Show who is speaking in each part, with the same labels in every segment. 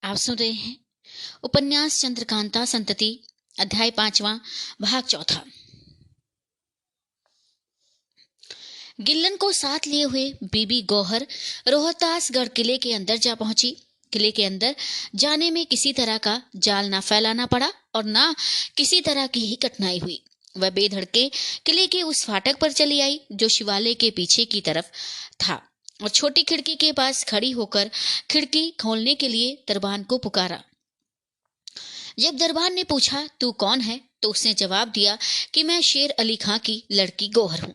Speaker 1: आप सुन रहे हैं उपन्यास चंद्रकांता संतति, अध्याय 5वां, भाग 4। गिल्लन को साथ लिए हुए बीबी गौहर रोहतासगढ़ किले के अंदर जा पहुंची। किले के अंदर जाने में किसी तरह का जाल ना फैलाना पड़ा और ना किसी तरह की ही कठिनाई हुई। वह बेधड़के किले के उस फाटक पर चली आई जो शिवालय के पीछे की तरफ था और छोटी खिड़की के पास खड़ी होकर खिड़की खोलने के लिए दरबान को पुकारा। जब दरबान ने पूछा तू कौन है, तो उसने जवाब दिया कि मैं शेर अली खां की लड़की गौहर हूँ।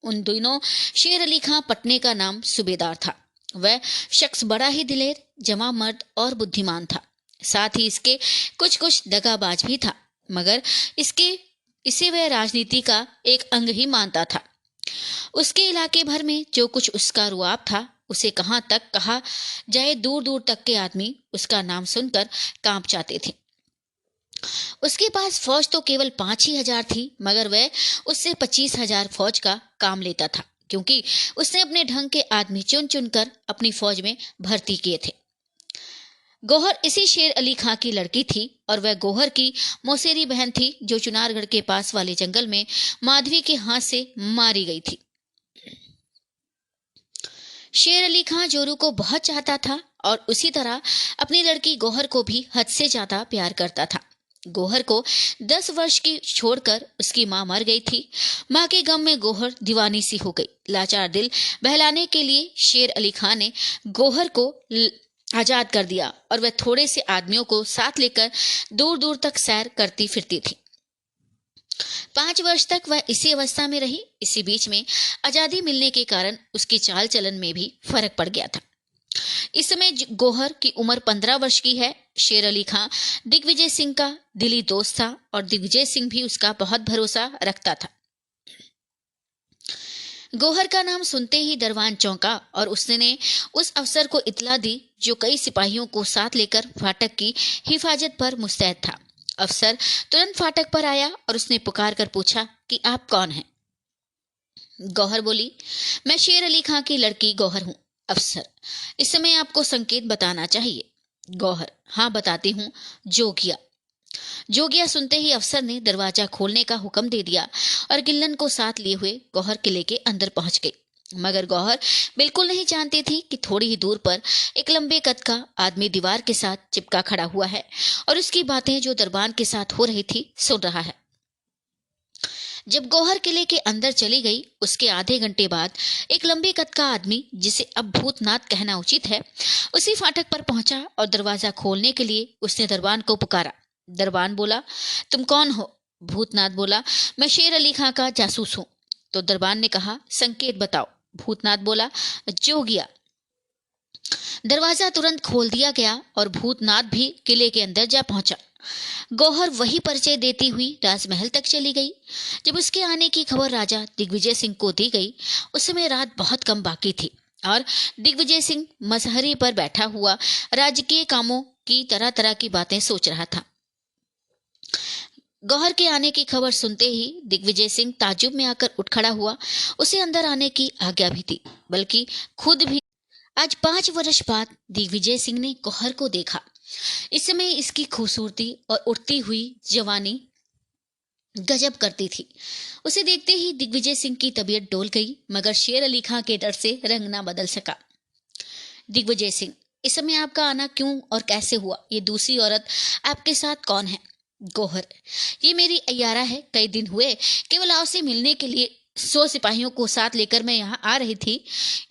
Speaker 1: उन दिनों शेर अली खां पटने का नाम सूबेदार था। वह शख्स बड़ा ही दिलेर, जवां मर्द और बुद्धिमान था। साथ ही इसके कुछ दगाबाज भी था, मगर इसे वह राजनीति का एक अंग ही मानता था। उसके इलाके भर में जो कुछ उसका रुआब था, उसे कहां तक कहा जाए, दूर दूर तक के आदमी उसका नाम सुनकर कांप जाते थे। उसके पास फौज तो केवल 5 ही हजार थी, मगर वह उससे 25,000 फौज का काम लेता था, क्योंकि उसने अपने ढंग के आदमी चुन चुनकर अपनी फौज में भर्ती किए थे। गौहर इसी शेर अली खां की लड़की थी और वह गौहर की मौसेरी बहन थी, जो चुनारगढ़ के पास वाले जंगल में माधवी के हाथ से मारी गई थी। शेर अली खां जोरू को बहुत चाहता था और उसी तरह अपनी लड़की गौहर को भी हद से ज्यादा प्यार करता था। गौहर को 10 वर्ष की छोड़कर उसकी मां मर गई थी। मां के गम में गौहर दीवानी सी हो गई। लाचार दिल बहलाने के लिए शेर अली खां ने गौहर को आजाद कर दिया और वह थोड़े से आदमियों को साथ लेकर दूर दूर तक सैर करती फिरती थी। 5 वर्ष तक वह इसी अवस्था में रही। इसी बीच में आजादी मिलने के कारण उसकी चाल चलन में भी फर्क पड़ गया था। इस समय गौहर की उम्र 15 वर्ष की है। शेर अली खां दिग्विजय सिंह का दिली दोस्त था और दिग्विजय सिंह भी उसका बहुत भरोसा रखता था। गौहर का नाम सुनते ही दरबान चौंका और उसने उस अफसर को इत्तला दी जो कई सिपाहियों को साथ लेकर फाटक की हिफाजत पर मुस्तैद था। अफसर तुरंत फाटक पर आया और उसने पुकार कर पूछा कि आप कौन हैं? गौहर बोली, मैं शेर अली खां की लड़की गौहर हूं। अफसर, इस समय आपको संकेत बताना चाहिए। गौहर, हाँ बताती हूँ, जोगिया। जोगिया सुनते ही अफसर ने दरवाजा खोलने का हुक्म दे दिया और गिल्लन को साथ लिए हुए गौहर किले के अंदर पहुंच गई। मगर गौहर बिल्कुल नहीं जानती थी कि थोड़ी ही दूर पर एक लंबे कद का आदमी दीवार के साथ चिपका खड़ा हुआ है और उसकी बातें जो दरबान के साथ हो रही थी सुन रहा है। जब गौहर किले के अंदर चली गई, उसके आधे घंटे बाद एक लंबे कद का आदमी, जिसे अब भूतनाथ कहना उचित है, उसी फाटक पर पहुंचा और दरवाजा खोलने के लिए उसने दरबान को पुकारा। दरबान बोला, तुम कौन हो? भूतनाथ बोला, मैं शेर अली खां का जासूस हूं। तो दरबान ने कहा, संकेत बताओ। भूतनाथ बोला, जोगिया। दरवाजा तुरंत खोल दिया गया और भूतनाथ भी किले के अंदर जा पहुंचा। गौहर वही परिचय देती हुई राजमहल तक चली गई। जब उसके आने की खबर राजा दिग्विजय सिंह को दी गई, उस समय रात बहुत कम बाकी थी और दिग्विजय सिंह मसहरी पर बैठा हुआ राजकीय कामों की तरह तरह की बातें सोच रहा था। गौहर के आने की खबर सुनते ही दिग्विजय सिंह ताज्जुब में आकर उठ खड़ा हुआ। उसे अंदर आने की आज्ञा भी थी, बल्कि खुद भी। आज 5 वर्ष बाद दिग्विजय सिंह ने गौहर को देखा। इस समय इसकी खूबसूरती और उठती हुई जवानी गजब करती थी। उसे देखते ही दिग्विजय सिंह की तबीयत डोल गई, मगर शेर अली खां के डर से रंग ना बदल सका। दिग्विजय सिंह, इस समय आपका आना क्यों और कैसे हुआ? ये दूसरी औरत आपके साथ कौन है? गौहर, ये मेरी अय्यारा है। कई दिन हुए केवल आपसे मिलने के लिए 100 सिपाहियों को साथ लेकर मैं यहाँ आ रही थी।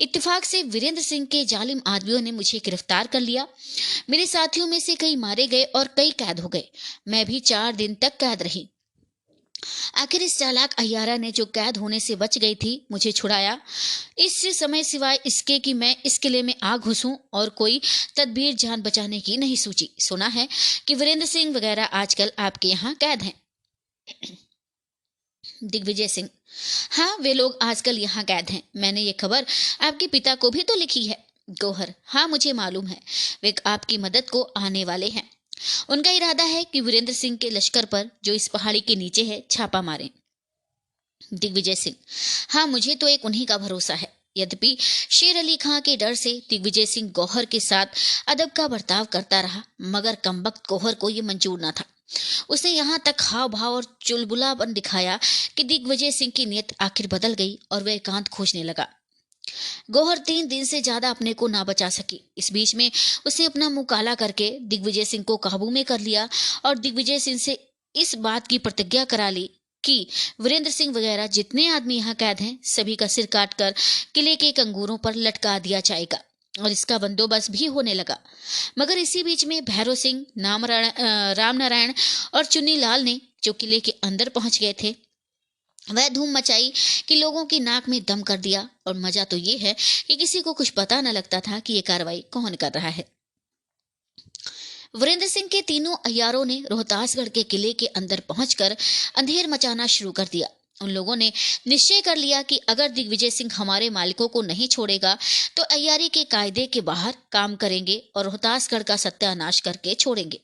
Speaker 1: इत्तेफाक से वीरेंद्र सिंह के जालिम आदमियों ने मुझे गिरफ्तार कर लिया। मेरे साथियों में से कई मारे गए और कई कैद हो गए। मैं भी 4 दिन तक कैद रही। आखिर इस चालाक अय्यारा ने, जो कैद होने से बच गई थी, मुझे छुड़ाया। इस समय सिवाय इसके कि मैं इस किले में आ घुसूं और कोई तदबीर जान बचाने की नहीं सूझी। सुना है कि वीरेंद्र सिंह वगैरह आजकल आपके यहाँ कैद हैं। दिग्विजय सिंह, हाँ, वे लोग आजकल यहाँ कैद हैं। मैंने ये खबर आपके पिता को भी तो लिखी है। गौहर, हाँ मुझे मालूम है, वे आपकी मदद को आने वाले हैं। उनका इरादा है कि वीरेंद्र सिंह के लश्कर पर, जो इस पहाड़ी के नीचे है, छापा मारें। दिग्विजय सिंह, हाँ मुझे तो एक उन्हीं का भरोसा है। यद्यपि शेर अली खां के डर से दिग्विजय सिंह गौहर के साथ अदब का बर्ताव करता रहा, मगर कमबख्त गौहर को ये मंजूर न था। उसने यहाँ तक हाव भाव और चुलबुलापन दिखाया कि दिग्विजय सिंह की नीयत आखिर बदल गई और वह एकांत खोजने लगा। गौहर 3 दिन से ज्यादा अपने को ना बचा सकी। इस बीच में उसने अपना मुंह काला करके दिग्विजय सिंह को काबू में कर लिया और दिग्विजय सिंह से इस बात की प्रतिज्ञा करा ली कि वीरेंद्र सिंह वगैरह जितने आदमी यहाँ कैद हैं, सभी का सिर काटकर किले के कंगूरों पर लटका दिया जाएगा और इसका बंदोबस्त भी होने लगा। मगर इसी बीच में भैरव सिंह, राम नारायण और चुन्नी लाल ने, जो किले के अंदर पहुंच गए थे, वह धूम मचाई कि लोगों की नाक में दम कर दिया। और मजा तो ये है कि किसी को कुछ पता न लगता था कि ये कार्रवाई कौन कर रहा है। वीरेंद्र सिंह के तीनों अय्यारों ने रोहतासगढ़ के किले के अंदर पहुंचकर अंधेर मचाना शुरू कर दिया। उन लोगों ने निश्चय कर लिया कि अगर दिग्विजय सिंह हमारे मालिकों को नहीं छोड़ेगा तो अय्यारी के कायदे के बाहर काम करेंगे और रोहतासगढ़ का सत्यानाश करके छोड़ेंगे।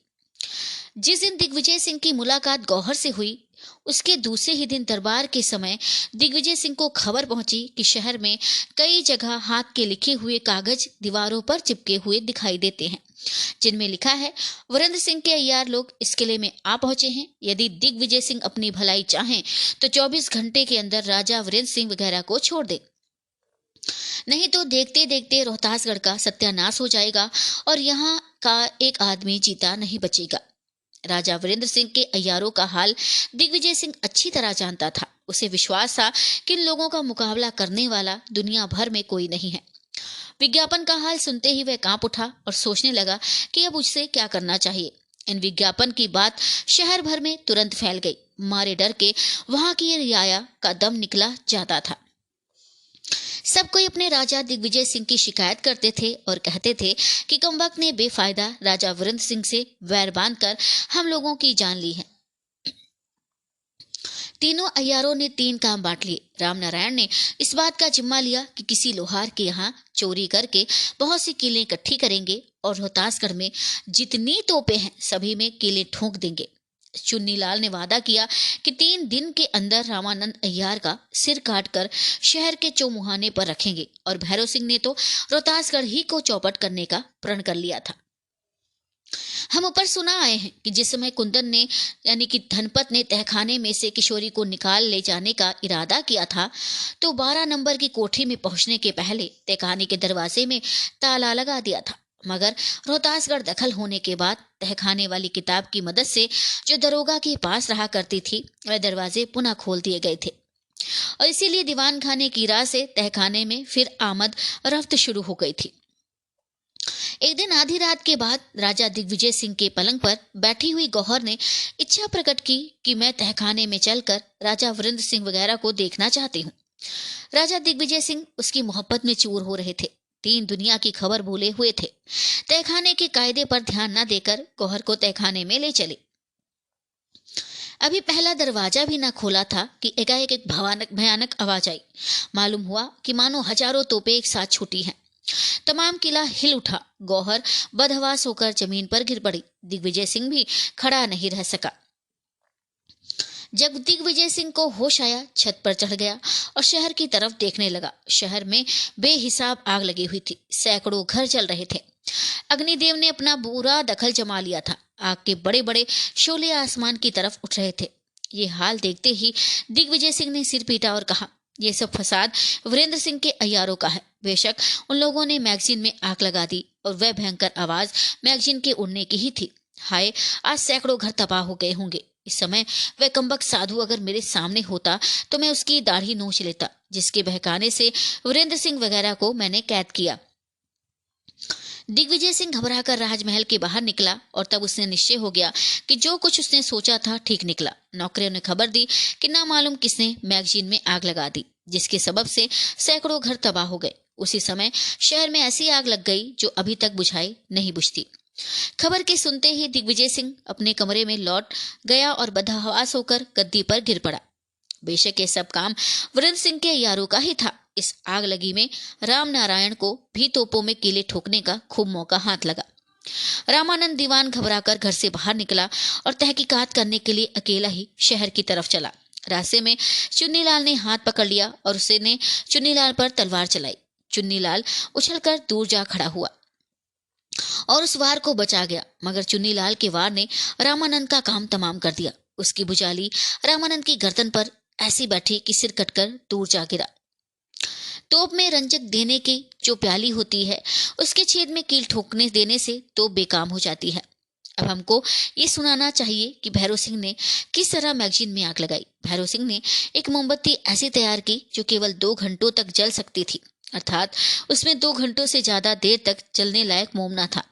Speaker 1: जिस दिन दिग्विजय सिंह की मुलाकात गौहर से हुई, उसके दूसरे ही दिन दरबार के समय दिग्विजय सिंह को खबर पहुंची कि शहर में कई जगह हाथ के लिखे हुए कागज दीवारों पर चिपके हुए दिखाई देते हैं, जिनमें लिखा है, वीरेंद्र सिंह के अय्यार लोग इस किले में आ पहुंचे हैं। यदि दिग्विजय सिंह अपनी भलाई चाहें तो 24 घंटे के अंदर राजा वीरेंद्र सिंह वगैरह को छोड़ दे, नहीं तो देखते देखते रोहतासगढ़ का सत्यानाश हो जाएगा और यहाँ का एक आदमी जीता नहीं बचेगा। राजा वीरेंद्र सिंह के अय्यारों का हाल दिग्विजय सिंह अच्छी तरह जानता था। उसे विश्वास था कि इन लोगों का मुकाबला करने वाला दुनिया भर में कोई नहीं है। विज्ञापन का हाल सुनते ही वह कांप उठा और सोचने लगा कि अब उससे क्या करना चाहिए। इन विज्ञापन की बात शहर भर में तुरंत फैल गई। मारे डर के वहां की रियाया का दम निकला जाता था। सब कोई अपने राजा दिग्विजय सिंह की शिकायत करते थे और कहते थे कि कमबख्त ने बेफायदा राजा वीरेंद्र सिंह से वैर बांधकर हम लोगों की जान ली है। तीनों अय्यारों ने 3 काम बांट लिए। राम नारायण ने इस बात का जिम्मा लिया कि किसी लोहार के यहाँ चोरी करके बहुत सी कीलें इकट्ठी करेंगे और रोहतासगढ़ में जितनी तोपें हैं सभी में कीलें ठोक देंगे। चुन्नी लाल ने वादा किया कि 3 दिन के अंदर रामानंद अय्यार का सिर काटकर शहर के चौमुहाने पर रखेंगे और भैरव सिंह ने तो रोहतासगढ़ ही को चौपट करने का प्रण कर लिया था। हम ऊपर सुना आए हैं कि जिस समय कुंदन ने यानी कि धनपत ने तहखाने में से किशोरी को निकाल ले जाने का इरादा किया था तो 12 नंबर की कोठरी में पहुंचने के पहले तहखाने के दरवाजे में ताला लगा दिया था। मगर रोहतासगढ़ दखल होने के बाद तहखाने वाली किताब की मदद से जो दरोगा के पास रहा करती थी, वह दरवाजे पुनः खोल दिए गए थे और इसीलिए दीवान खाने की राह से तहखाने में फिर आमद रफ्त शुरू हो गई थी। एक दिन आधी रात के बाद राजा दिग्विजय सिंह के पलंग पर बैठी हुई गौहर ने इच्छा प्रकट की कि मैं तहखाने में चलकर राजा वीरेंद्र सिंह वगैरह को देखना चाहती हूँ। राजा दिग्विजय सिंह उसकी मोहब्बत में चूर हो रहे थे। 3 दुनिया की खबर भूले हुए थे। तहखाने के कायदे पर ध्यान न देकर गौहर को तहखाने में ले चले। अभी पहला दरवाजा भी न खोला था कि एकाएक एक भयानक आवाज आई। मालूम हुआ कि मानो हजारों तोपें एक साथ छूटी हैं। तमाम किला हिल उठा। गौहर बदहवास होकर जमीन पर गिर पड़ी। दिग्विजय सिंह भी खड़ा नहीं रह सका। जब दिग्विजय सिंह को होश आया, छत पर चढ़ गया और शहर की तरफ देखने लगा। शहर में बेहिसाब आग लगी हुई थी। सैकड़ों घर जल रहे थे। अग्निदेव ने अपना बुरा दखल जमा लिया था। आग के बड़े बड़े शोले आसमान की तरफ उठ रहे थे। ये हाल देखते ही दिग्विजय सिंह ने सिर पीटा और कहा, ये सब फसाद वीरेंद्र सिंह के अय्यारों का है। बेशक उन लोगों ने मैगजीन में आग लगा दी और वह भयंकर आवाज मैगजीन के उड़ने की ही थी। हाय, आज सैकड़ों घर तबाह हो गए होंगे। इस समय वह कमबख्त साधु अगर मेरे सामने होता तो मैं उसकी दाढ़ी नोच लेता, जिसके बहकाने से वीरेंद्र सिंह वगैरह को मैंने कैद किया। दिग्विजय सिंह घबराकर राजमहल के बाहर निकला और तब उसने निश्चय हो गया कि जो कुछ उसने सोचा था ठीक निकला। नौकरियों ने खबर दी कि ना मालूम किसने मैगजीन में आग लगा दी, जिसके सबब से सैकड़ों घर तबाह हो गए। उसी समय शहर में ऐसी आग लग गई जो अभी तक बुझाई नहीं बुझती। खबर के सुनते ही दिग्विजय सिंह अपने कमरे में लौट गया और बदहवास होकर गद्दी पर गिर पड़ा। बेशक ये सब काम वीरेंद्र सिंह के अय्यारों का ही था। इस आग लगी में राम नारायण को भी तोपों में कीले ठोकने का खूब मौका हाथ लगा। रामानंद दीवान घबराकर घर से बाहर निकला और तहकीकात करने के लिए अकेला ही शहर की तरफ चला। रास्ते में चुन्नीलाल ने हाथ पकड़ लिया और उसने चुन्नीलाल पर तलवार चलाई। चुन्नीलाल उछलकर दूर जा खड़ा हुआ और उस वार को बचा गया, मगर चुन्नीलाल के वार ने रामानंद का काम तमाम कर दिया। उसकी भुजाली रामानंद की गर्दन पर ऐसी बैठी कि सिर कटकर दूर जा गिरा। तोप में रंजक देने की जो प्याली होती है, उसके छेद में कील ठोकने देने से तोप बेकाम हो जाती है। अब हमको ये सुनाना चाहिए कि भैरव सिंह ने किस तरह मैगजीन में आग लगाई। भैरव सिंह ने एक मोमबत्ती ऐसी तैयार की जो केवल 2 घंटों तक जल सकती थी, अर्थात उसमें 2 घंटों से ज्यादा देर तक चलने लायक मोम न था।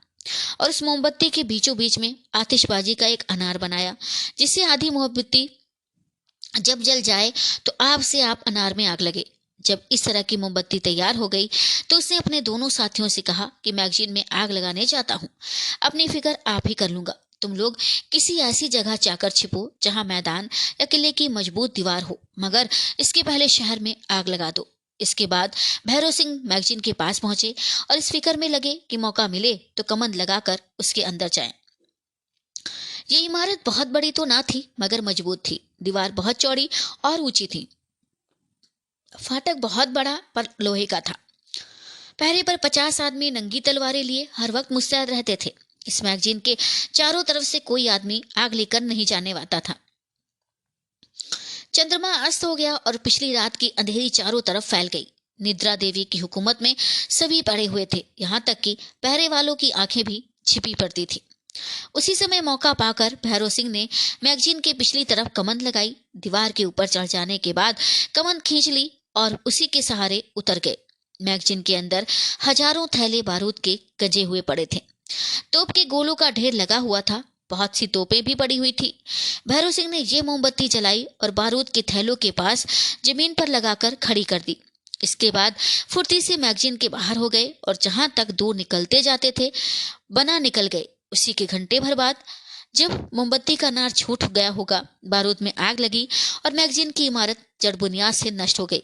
Speaker 1: और उस मोमबत्ती के बीचों बीच में आतिशबाजी का एक अनार बनाया, जिससे आधी मोमबत्ती जब जल जाए तो आप से आप अनार में आग लगे। जब इस तरह की मोमबत्ती तैयार हो गई तो उसने अपने दोनों साथियों से कहा कि मैगजीन में आग लगाने जाता हूँ, अपनी फिक्र आप ही कर लूंगा। तुम लोग किसी ऐसी जगह जाकर छिपो जहां मैदान या किले की मजबूत दीवार हो, मगर इसके पहले शहर में आग लगा दो। इसके बाद भैरव सिंह मैगजीन के पास पहुंचे और इस फिक्र में लगे कि मौका मिले तो कमंद लगाकर उसके अंदर जाएं। ये इमारत बहुत बड़ी तो ना थी, मगर मजबूत थी। दीवार बहुत चौड़ी और ऊंची थी। फाटक बहुत बड़ा पर लोहे का था। पहरे पर 50 आदमी नंगी तलवारें लिए हर वक्त मुस्तैद रहते थे। इस मैगजीन के चारों तरफ से कोई आदमी आग लेकर नहीं जाने वाला था। चंद्रमा अस्त हो गया और पिछली रात की अंधेरी चारों तरफ फैल गई। निद्रा देवी की हुकूमत में सभी पड़े हुए थे, यहाँ तक कि पहरे वालों की आंखें भी छिपी पड़ती थी। उसी समय मौका पाकर भैरव सिंह ने मैगजीन के पिछली तरफ कमंद लगाई। दीवार के ऊपर चढ़ जाने के बाद कमंद खींच ली और उसी के सहारे उतर गए। मैगजीन के अंदर हजारों थैले बारूद के गजे हुए पड़े थे। तोप के गोलों का ढेर लगा हुआ था। बहुत सी तोपें भी पड़ी हुई थी। भैरव सिंह ने ये मोमबत्ती जलाई और बारूद के थैलों के पास जमीन पर लगाकर खड़ी कर दी। इसके बाद फुर्ती से मैगजीन के बाहर हो गए और जहां तक दूर निकलते जाते थे बना निकल गए। उसी के घंटे भर बाद जब मोमबत्ती का नार छूट गया होगा, बारूद में आग लगी और मैगजीन की इमारत जड़ बुनियाद से नष्ट हो गई।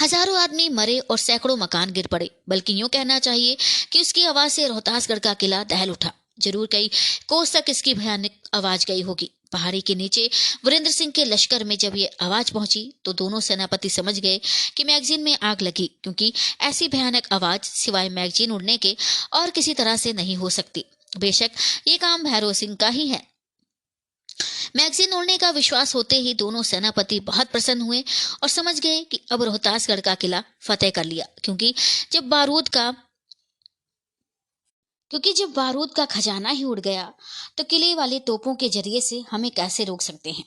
Speaker 1: हजारों आदमी मरे और सैकड़ों मकान गिर पड़े। बल्कि यूं कहना चाहिए कि उसकी आवाज से रोहतासगढ़ का किला दहल उठा। जरूर कई कोस तक इसकी भयानक आवाज गई होगी। पहाड़ी के नीचे वीरेंद्र सिंह के लश्कर में जब ये आवाज पहुंची तो दोनों सेनापति समझ गए कि मैगजीन में आग लगी, क्योंकि ऐसी भयानक आवाज सिवाय मैगजीन उड़ने के और किसी तरह से नहीं हो सकती। बेशक ये काम भैरव सिंह का ही है। मैगजीन उड़ने का विश्वास होते ही दोनों सेनापति बहुत प्रसन्न हुए और समझ गए कि अब रोहतासगढ़ का किला फतेह कर लिया, क्योंकि जब बारूद का खजाना ही उड़ गया तो किले वाले तोपों के जरिए से हमें कैसे रोक सकते हैं।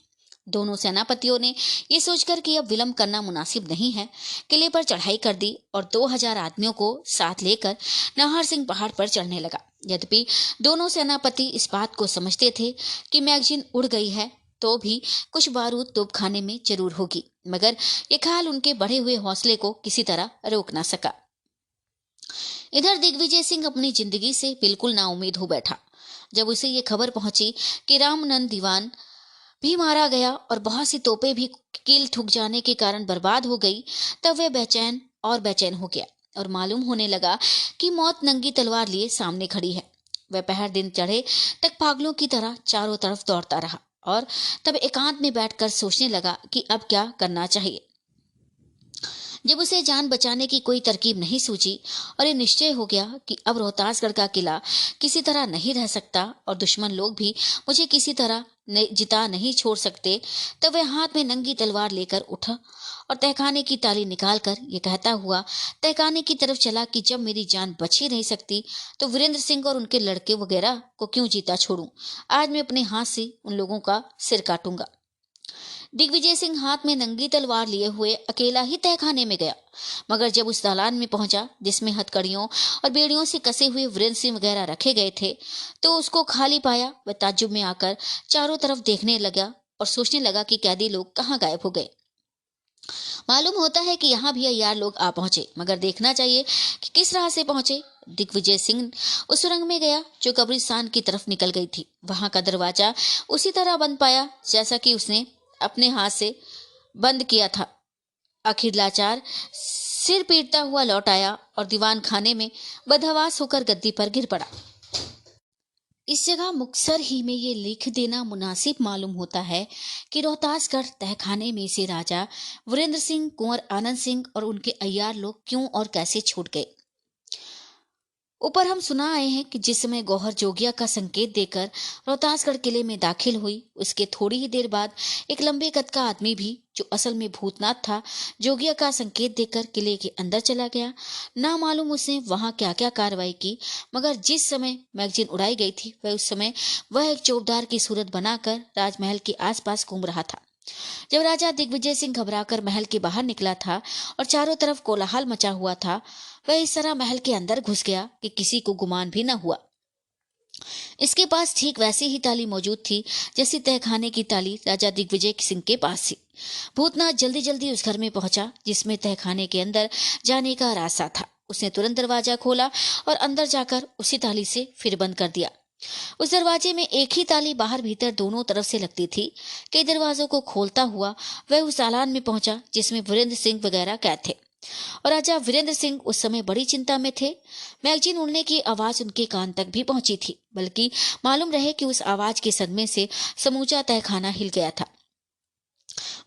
Speaker 1: दोनों सेनापतियों ने ये सोचकर कि अब विलंब करना मुनासिब नहीं है, किले पर चढ़ाई कर दी और 2000 आदमियों को साथ लेकर नाहर सिंह पहाड़ पर चढ़ने लगा। यद्यपि दोनों सेनापति इस बात को समझते थे कि मैगजीन उड़ गई है तो भी कुछ बारूद तोपखाने में जरूर होगी, मगर यह ख्याल उनके बढ़े हुए हौसले को किसी तरह रोक ना सका। इधर दिग्विजय सिंह अपनी जिंदगी से बिल्कुल नाउम्मीद हो बैठा। जब उसे ये खबर पहुंची कि रामनंद दीवान भी मारा गया और बहुत सी तोपें भी कील ठुक जाने के कारण बर्बाद हो गई, तब वह बेचैन हो गया और मालूम होने लगा कि मौत नंगी तलवार लिए सामने खड़ी है। वह पहर दिन चढ़े तक पागलों की तरह चारों तरफ दौड़ता रहा और तब एकांत में बैठकर सोचने लगा कि अब क्या करना चाहिए। जब उसे जान बचाने की कोई तरकीब नहीं सूझी और ये निश्चय हो गया कि अब रोहतासगढ़ का किला किसी तरह नहीं रह सकता और दुश्मन लोग भी मुझे किसी तरह जिता नहीं छोड़ सकते, तब वह हाथ में नंगी तलवार लेकर उठा और तहखाने की ताली निकालकर ये कहता हुआ तहखाने की तरफ चला कि जब मेरी जान बच ही नहीं सकती तो वीरेंद्र सिंह और उनके लड़के वगैरह को क्यों जीता छोड़ूं। आज मैं अपने हाथ से उन लोगों का सिर काटूंगा। दिग्विजय सिंह हाथ में नंगी तलवार लिए हुए अकेला ही तहखाने में गया, मगर जब उस दालान में पहुंचा जिसमें हथकड़ियों और बेड़ियों से कसे हुए वीरेंद्र सिंह वगैरह रखे गए थे तो उसको खाली पाया। वह ताज्जुब में आकर चारों तरफ देखने लगा और सोचने लगा कि कैदी लोग कहाँ गायब हो गए। मालूम होता है कि यहाँ भी अय्यार लोग आ पहुंचे, मगर देखना चाहिए कि किस राह से पहुंचे। दिग्विजय सिंह उस सुरंग में गया जो कब्रिस्तान की तरफ निकल गई थी। वहां का दरवाजा उसी तरह बंद पाया जैसा कि उसने अपने हाथ से बंद किया था। आखिर लाचार सिर पीटता हुआ लौट आया और दीवान खाने में बदहवास होकर गद्दी पर गिर पड़ा। इस जगह मुक्तसर ही में ये लिख देना मुनासिब मालूम होता है कि रोहतासगढ़ तहखाने में से राजा वीरेंद्र सिंह, कुंवर आनंद सिंह और उनके अय्यार लोग क्यों और कैसे छूट गए। ऊपर हम सुना आए हैं कि जिस समय गौहर जोगिया का संकेत देकर रोहतासगढ़ किले में दाखिल हुई, उसके थोड़ी ही देर बाद एक लंबे कद का आदमी भी, जो असल में भूतनाथ था, जोगिया का संकेत देकर किले के अंदर चला गया। ना मालूम उसने वहां क्या क्या कार्रवाई की, मगर जिस समय मैगजीन उड़ाई गई थी वह उस समय वह एक चौबदार की सूरत बनाकर राजमहल के आसपास घूम रहा था। जब राजा दिग्विजय सिंह घबराकर महल के बाहर निकला था और चारों तरफ कोलाहल मचा हुआ था, वह इस तरह महल के अंदर घुस गया कि किसी को गुमान भी न हुआ। इसके पास ठीक वैसी ही ताली मौजूद थी जैसी तहखाने की ताली राजा दिग्विजय सिंह के पास थी। भूतनाथ जल्दी जल्दी उस घर में पहुंचा जिसमें तहखाने के अंदर जाने का रास्ता था। उसने तुरंत दरवाजा खोला और अंदर जाकर उसी ताली से फिर बंद कर दिया। उस दरवाजे में एक ही ताली बाहर भीतर दोनों तरफ से लगती थी। कई दरवाजों को खोलता हुआ वह उस दालान में पहुंचा जिसमें वीरेंद्र सिंह वगैरह कैद थे, और राजा वीरेंद्र सिंह उस समय बड़ी चिंता में थे। मैगजीन उड़ने की आवाज उनके कान तक भी पहुंची थी, बल्कि मालूम रहे कि उस आवाज के सदमे से समूचा तहखाना हिल गया था।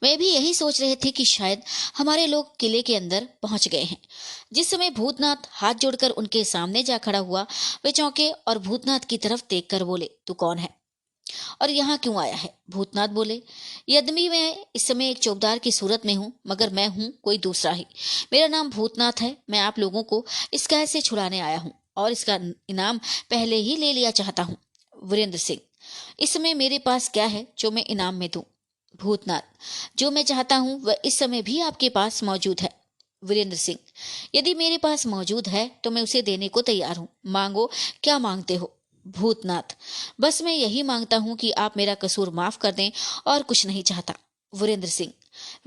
Speaker 1: वे भी यही सोच रहे थे कि शायद हमारे लोग किले के अंदर पहुंच गए हैं। जिस समय भूतनाथ हाथ जोड़कर उनके सामने जा खड़ा हुआ, वे चौंके और भूतनाथ की तरफ देखकर बोले, तू कौन है और यहाँ क्यों आया है? भूतनाथ बोले, यद्यपि मैं इस समय एक चौबदार की सूरत में हूँ, मगर मैं हूँ कोई दूसरा ही। मेरा नाम भूतनाथ है। मैं आप लोगों को इस कैद से छुड़ाने आया हूँ और इसका इनाम पहले ही ले लिया चाहता हूँ। वीरेंद्र सिंह, इस समय मेरे पास क्या है जो मैं इनाम में दूं? भूतनाथ, जो मैं चाहता हूं वह इस समय भी आपके पास मौजूद है। वीरेंद्र सिंह, यदि मेरे पास मौजूद है तो मैं उसे देने को तैयार हूं। मांगो, क्या मांगते हो? भूतनाथ, बस मैं यही मांगता हूं कि आप मेरा कसूर माफ कर दें और कुछ नहीं चाहता। वीरेंद्र सिंह,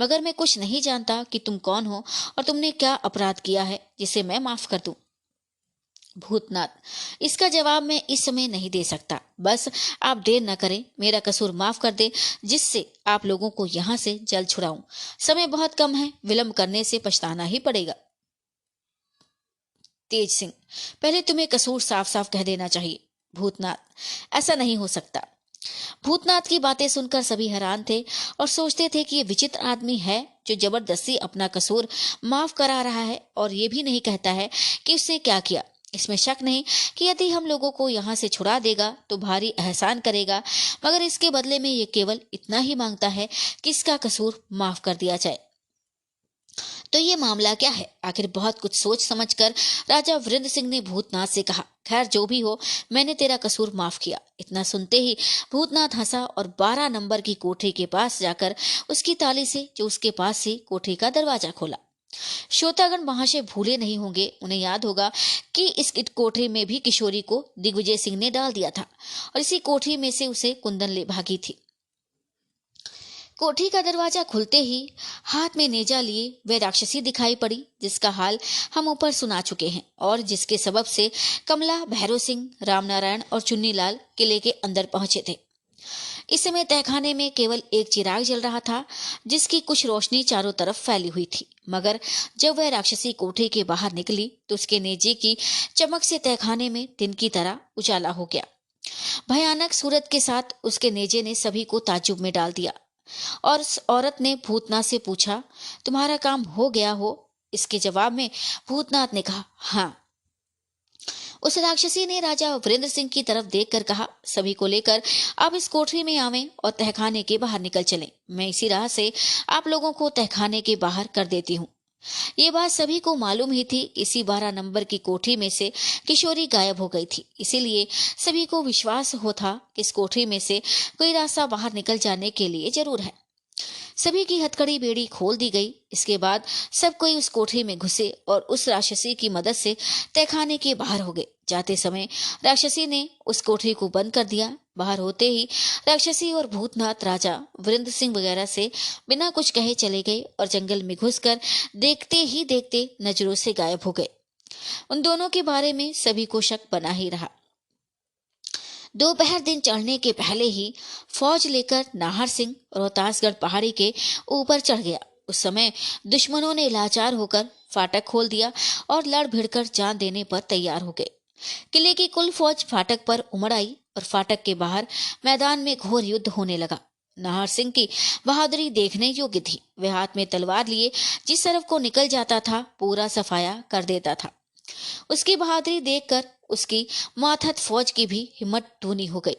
Speaker 1: मगर मैं कुछ नहीं जानता कि तुम कौन हो और तुमने क्या अपराध किया है जिसे मैं माफ कर दूं। भूतनाथ, इसका जवाब मैं इस समय नहीं दे सकता। बस आप देर न करें, मेरा कसूर माफ कर दे जिससे आप लोगों को यहाँ से जल्द छुड़ाऊं। समय बहुत कम है, विलंब करने से पछताना ही पड़ेगा। तेज सिंह, पहले तुम्हें कसूर साफ साफ कह देना चाहिए। भूतनाथ, ऐसा नहीं हो सकता। भूतनाथ की बातें सुनकर सभी हैरान थे और सोचते थे कि ये विचित्र आदमी है जो जबरदस्ती अपना कसूर माफ करा रहा है और ये भी नहीं कहता है कि उसने क्या किया। इसमें शक नहीं कि यदि हम लोगों को यहाँ से छुड़ा देगा तो भारी एहसान करेगा, मगर इसके बदले में ये केवल इतना ही मांगता है कि इसका कसूर माफ कर दिया जाए। तो ये मामला क्या है आखिर? बहुत कुछ सोच समझकर राजा वीरेंद्र सिंह ने भूतनाथ से कहा, खैर जो भी हो, मैंने तेरा कसूर माफ किया। इतना सुनते ही भूतनाथ हंसा और 12 नंबर की कोठरी के पास जाकर उसकी ताली से, जो उसके पास थी, कोठरी का दरवाजा खोला। श्रोतागण महाशय भूले नहीं होंगे, उन्हें याद होगा कि इस कोठरी में भी किशोरी को दिग्विजय सिंह ने डाल दिया था और इसी कोठरी में से उसे कुंदन ले भागी थी। कोठी का दरवाजा खुलते ही हाथ में नेजा लिए वह राक्षसी दिखाई पड़ी जिसका हाल हम ऊपर सुना चुके हैं और जिसके सबब से कमला, भैरव सिंह, रामनारायण और चुन्नीलाल किले के अंदर पहुंचे थे। इस समय तहखाने में केवल एक चिराग जल रहा था जिसकी कुछ रोशनी चारों तरफ फैली हुई थी, मगर जब वह राक्षसी कोठरी के बाहर निकली तो उसके नेजे की चमक से तहखाने में दिन की तरह उजाला हो गया। भयानक सूरत के साथ उसके नेजे ने सभी को ताज्जुब में डाल दिया और उस औरत ने भूतनाथ से पूछा, तुम्हारा काम हो गया हो? इसके जवाब में भूतनाथ ने कहा, हाँ। उस राक्षसी ने राजा वीरेंद्र सिंह की तरफ देखकर कहा, सभी को लेकर आप इस कोठरी में आवें और तहखाने के बाहर निकल चलें। मैं इसी राह से आप लोगों को तहखाने के बाहर कर देती हूँ। ये बात सभी को मालूम ही थी। इसी 12 नंबर की कोठरी में से किशोरी गायब हो गई थी, इसीलिए सभी को विश्वास हो था कि इस कोठरी में से कोई रास्ता बाहर निकल जाने के लिए जरूर है। सभी की हथकड़ी बेड़ी खोल दी गई। इसके बाद सब कोई उस कोठरी में घुसे और उस राक्षसी की मदद से तहखाने के बाहर हो गए। जाते समय राक्षसी ने उस कोठरी को बंद कर दिया। बाहर होते ही राक्षसी और भूतनाथ राजा वीरेंद्र सिंह वगैरह से बिना कुछ कहे चले गए और जंगल में घुसकर देखते ही देखते नजरों से गायब हो गए। उन दोनों के बारे में सभी को शक बना ही रहा। दोपहर दिन चढ़ने के पहले ही फौज लेकर नाहर सिंह रोहतासगढ़ पहाड़ी के ऊपर चढ़ गया। उस समय दुश्मनों ने लाचार होकर फाटक खोल दिया और लड़ भिड़कर जान देने पर तैयार हो गए। किले की कुल फौज फाटक पर उमड़ आई। और फाटक के बाहर मैदान में घोर युद्ध होने लगा। नाहर सिंह की बहादुरी देखने योग्य थी। वह हाथ में तलवार लिए जिस तरफ को निकल जाता था पूरा सफाया कर देता था। उसकी बहादुरी देखकर उसकी मातहत फौज की भी हिम्मत टूनी हो गई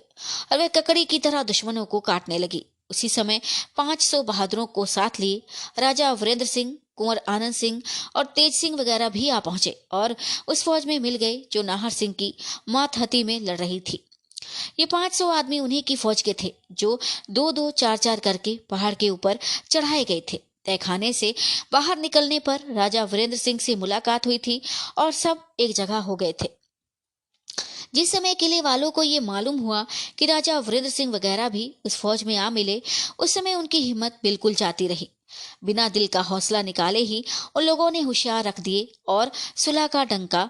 Speaker 1: और वह ककड़ी की तरह दुश्मनों को काटने लगी। उसी समय 500 बहादुरों को साथ लिए राजा वीरेंद्र सिंह, कुंवर आनंद सिंह और तेज सिंह वगैरह भी आ पहुंचे और उस फौज में मिल गए जो नाहर सिंह की मातहती में लड़ रही थी। ये 500 आदमी उन्हीं की फौज के थे जो 2-2, 4-4 करके पहाड़ के ऊपर चढ़ाए गए थे। तहखाने से बाहर निकलने पर राजा वीरेंद्र सिंह से मुलाकात हुई थी और सब एक जगह हो गए थे। जिस समय किले वालों को ये मालूम हुआ कि राजा वीरेंद्र सिंह वगैरह भी उस फौज में आ मिले, उस समय उनकी हिम्मत बिल्कुल जाती रही। बिना दिल का हौसला निकाले ही उन लोगों ने होशियार रख दिए और सुलह का डंका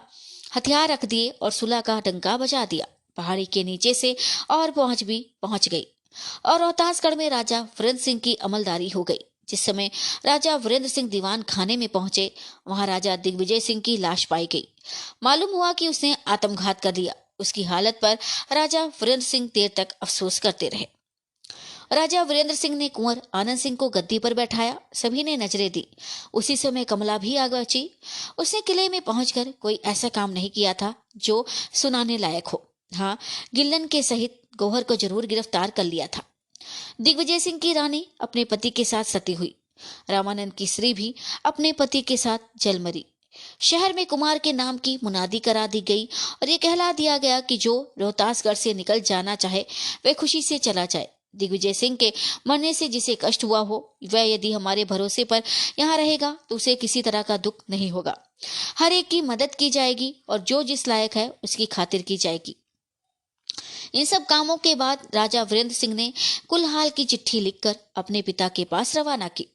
Speaker 1: हथियार रख दिए और सुलह का डंका बजा दिया। पहाड़ी के नीचे से और पहुंच गई और रोहतासगढ़ में राजा वीरेंद्र सिंह की अमलदारी हो गई। जिस समय राजा वीरेंद्र सिंह दीवान खाने में पहुंचे, वहां राजा दिग्विजय सिंह की लाश पाई गई। मालूम हुआ कि उसने आत्मघात कर लिया। उसकी हालत पर राजा वीरेंद्र सिंह देर तक अफसोस करते रहे। राजा वीरेंद्र सिंह ने कुंवर आनंद सिंह को गद्दी पर बैठाया। सभी ने नजरें दी। उसी समय कमला भी आ पहुंची। उसने किले में पहुंचकर कोई ऐसा काम नहीं किया था जो सुनाने लायक हो। हाँ, गिल्लन के सहित गौहर को जरूर गिरफ्तार कर लिया था। दिग्विजय सिंह की रानी अपने पति के साथ सती हुई। रामानंद की स्त्री भी अपने पति के साथ जल मरी। शहर में कुमार के नाम की मुनादी करा दी गई और ये कहला दिया गया कि जो रोहतासगढ़ से निकल जाना चाहे वह खुशी से चला जाए। दिग्विजय सिंह के मरने से जिसे कष्ट हुआ हो, वह यदि हमारे भरोसे पर यहाँ रहेगा तो उसे किसी तरह का दुख नहीं होगा। हर एक की मदद की जाएगी और जो जिस लायक है उसकी खातिर की जाएगी। इन सब कामों के बाद राजा वीरेंद्र सिंह ने कुल हाल की चिट्ठी लिखकर अपने पिता के पास रवाना की।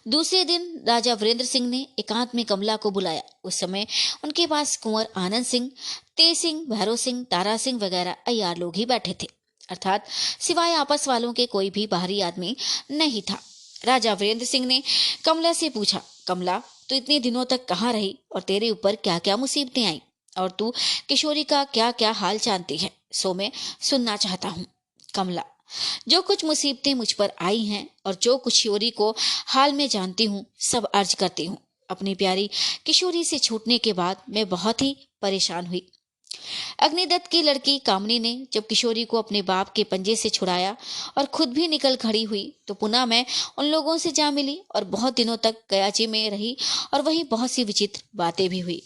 Speaker 1: दूसरे दिन राजा वीरेंद्र सिंह ने एकांत में कमला को बुलाया। उस समय उनके पास कुंवर आनंद सिंह, तेज सिंह, भैरव सिंह, तारा सिंह वगैरह अय्यार लोग ही बैठे थे, अर्थात सिवाय आपस वालों के कोई भी बाहरी आदमी नहीं था। राजा वीरेंद्र सिंह ने कमला से पूछा, कमला, तू इतने दिनों तक कहाँ रही और तेरे ऊपर क्या क्या मुसीबतें आई और तू किशोरी का क्या क्या हाल जानती है, सो मैं सुनना चाहता हूँ। कमला, जो कुछ मुसीबतें मुझ पर आई हैं और जो कुछ किशोरी को हाल में जानती हूँ, सब अर्ज करती हूँ। अपनी प्यारी किशोरी से छूटने के बाद मैं बहुत ही परेशान हुई। अग्निदत्त की लड़की कामनी ने जब किशोरी को अपने बाप के पंजे से छुड़ाया और खुद भी निकल खड़ी हुई तो पुनः मैं उन लोगों से जा मिली और बहुत दिनों तक गयाची में रही और वहीं बहुत सी विचित्र बातें भी हुई।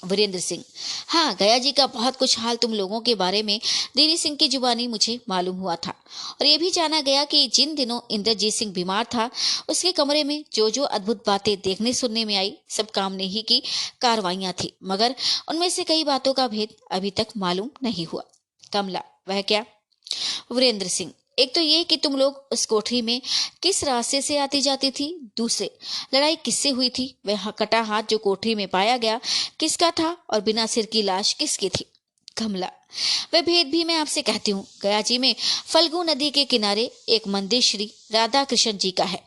Speaker 1: वीरेंद्र सिंह, हाँ, गया जी का बहुत कुछ हाल तुम लोगों के बारे में देवी सिंह की जुबानी मुझे मालूम हुआ था और ये भी जाना गया कि जिन दिनों इंद्रजीत सिंह बीमार था उसके कमरे में जो जो अद्भुत बातें देखने सुनने में आई सब कामने ही की कार्रवाइयां थी, मगर उनमें से कई बातों का भेद अभी तक मालूम नहीं हुआ। कमला, वह क्या? वीरेंद्र सिंह, एक तो ये कि तुम लोग उस कोठरी में किस रास्ते से आती जाती थी, दूसरे लड़ाई किससे हुई थी, वह कटा हाथ जो कोठरी में पाया गया किसका था और बिना सिर की लाश किसकी थी। कमला, वह भेद भी मैं आपसे कहती हूँ। गयाजी में फल्गु नदी के किनारे एक मंदिर श्री राधा कृष्ण जी का है।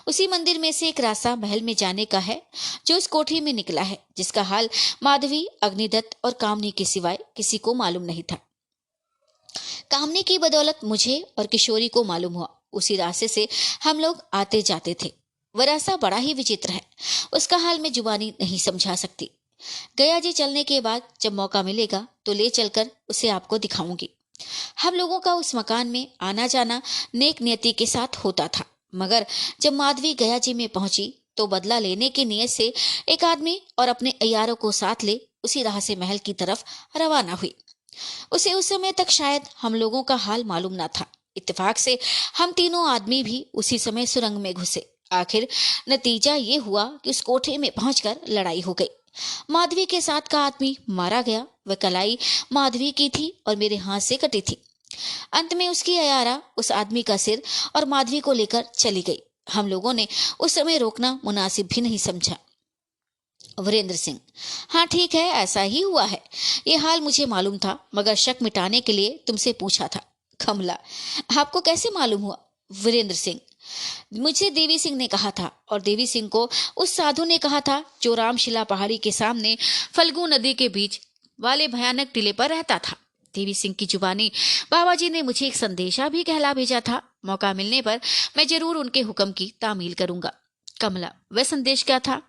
Speaker 1: उसी मंदिर में से एक रास्ता महल में जाने का है जो उस कोठरी में निकला है, जिसका हाल माधवी, अग्निदत्त और कामनी के सिवाय किसी को मालूम नहीं था। कामनी की बदौलत मुझे और किशोरी को मालूम हुआ। उसी रास्ते से हम लोग आते जाते थे। वह रास्ता बड़ा ही विचित्र है, उसका हाल मैं जुबानी नहीं समझा सकती। गया जी चलने के बाद जब मौका मिलेगा तो ले चलकर उसे आपको दिखाऊंगी। हम लोगों का उस मकान में आना जाना नेक नियति के साथ होता था, मगर जब माधवी गया जी में पहुंची तो बदला लेने की नीयत से एक आदमी और अपने अय्यारों को साथ ले उसी राह से महल की तरफ रवाना हुई। उसे उस समय तक शायद हम लोगों का हाल मालूम न था। इत्तेफाक से हम तीनों आदमी भी उसी समय सुरंग में घुसे। आखिर नतीजा ये हुआ कि उस कोठे में पहुंचकर लड़ाई हो गई। माधवी के साथ का आदमी मारा गया। वह कलाई माधवी की थी और मेरे हाथ से कटी थी। अंत में उसकी अयारा उस आदमी का सिर और माधवी को लेकर चली गई। हम लोगों ने उस समय रोकना मुनासिब भी नहीं समझा। वीरेंद्र सिंह, हाँ ठीक है, ऐसा ही हुआ है। ये हाल मुझे मालूम था, मगर शक मिटाने के लिए तुमसे पूछा था। कमला, आपको कैसे मालूम हुआ? वीरेंद्र सिंह, मुझे देवी सिंह ने कहा था और देवी सिंह को उस साधु ने कहा था जो रामशिला पहाड़ी के सामने फल्गु नदी के बीच वाले भयानक टीले पर रहता था। देवी सिंह की जुबानी बाबा जी ने मुझे एक संदेशा भी कहला भेजा था। मौका मिलने पर मैं जरूर उनके हुक्म की तामील करूंगा। कमला, वह संदेश क्या था?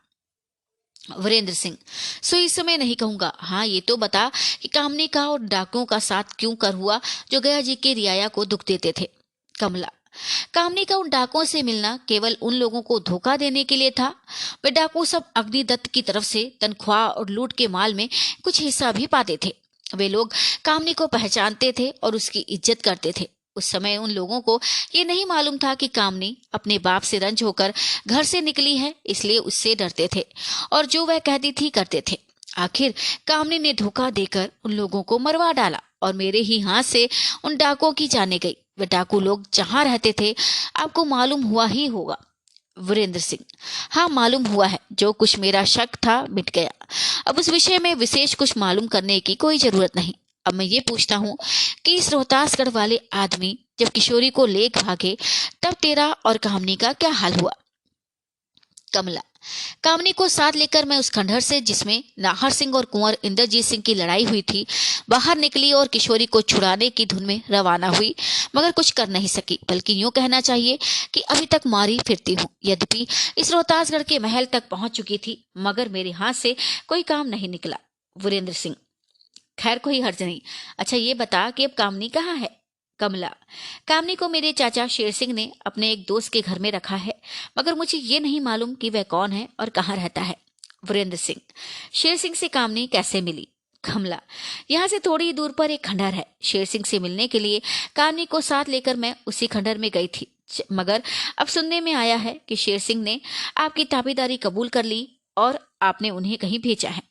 Speaker 1: वीरेंद्र सिंह, सो इस समय नहीं कहूंगा। हाँ, ये तो बता कि कामनी का और डाकुओं का साथ क्यों कर हुआ जो गया जी के रियाया को दुख देते थे। कमला, कामनी का उन डाकुओं से मिलना केवल उन लोगों को धोखा देने के लिए था। वे डाकू सब अग्निदत्त की तरफ से तनख्वाह और लूट के माल में कुछ हिस्सा भी पाते थे। वे लोग कामनी को पहचानते थे और उसकी इज्जत करते थे। उस समय उन लोगों को ये नहीं मालूम था कि कामनी अपने बाप से रंज होकर घर से निकली है, इसलिए उससे डरते थे और जो वह कहती थी करते थे। आखिर कामनी ने धोखा देकर उन लोगों को मरवा डाला और मेरे ही हाथ से उन डाकुओं की जाने गई। वे डाकू लोग जहां रहते थे आपको मालूम हुआ ही होगा। वीरेंद्र सिंह, हाँ मालूम हुआ है। जो कुछ मेरा शक था मिट गया। अब उस विषय में विशेष कुछ मालूम करने की कोई जरूरत नहीं। अब मैं ये पूछता हूँ कि इस रोहतासगढ़ वाले आदमी जब किशोरी को ले भागे तब तेरा और कामनी का क्या हाल हुआ? कमला, कामनी को साथ लेकर मैं उस खंडहर से जिसमें नाहर सिंह और कुंवर इंद्रजीत सिंह की लड़ाई हुई थी बाहर निकली और किशोरी को छुड़ाने की धुन में रवाना हुई, मगर कुछ कर नहीं सकी। बल्कि यूं कहना चाहिए कि अभी तक मारी फिरती हूँ। यद्यपि इस रोहतासगढ़ के महल तक पहुंच चुकी थी मगर मेरे हाथ से कोई काम नहीं निकला। वीरेंद्र सिंह, खैर कोई हर्ज नहीं। अच्छा ये बता कि अब कामनी कहाँ है? कमला, कामनी को मेरे चाचा शेर सिंह ने अपने एक दोस्त के घर में रखा है, मगर मुझे ये नहीं मालूम कि वह कौन है और कहाँ रहता है। वीरेंद्र सिंह, शेर सिंह से कामनी कैसे मिली? कमला, यहाँ से थोड़ी दूर पर एक खंडहर है। शेर सिंह से मिलने के लिए कामनी को साथ लेकर मैं उसी खंडहर में गई थी, मगर अब सुनने में आया है कि शेर सिंह ने आपकी ताबेदारी कबूल कर ली और आपने उन्हें कहीं भेजा है।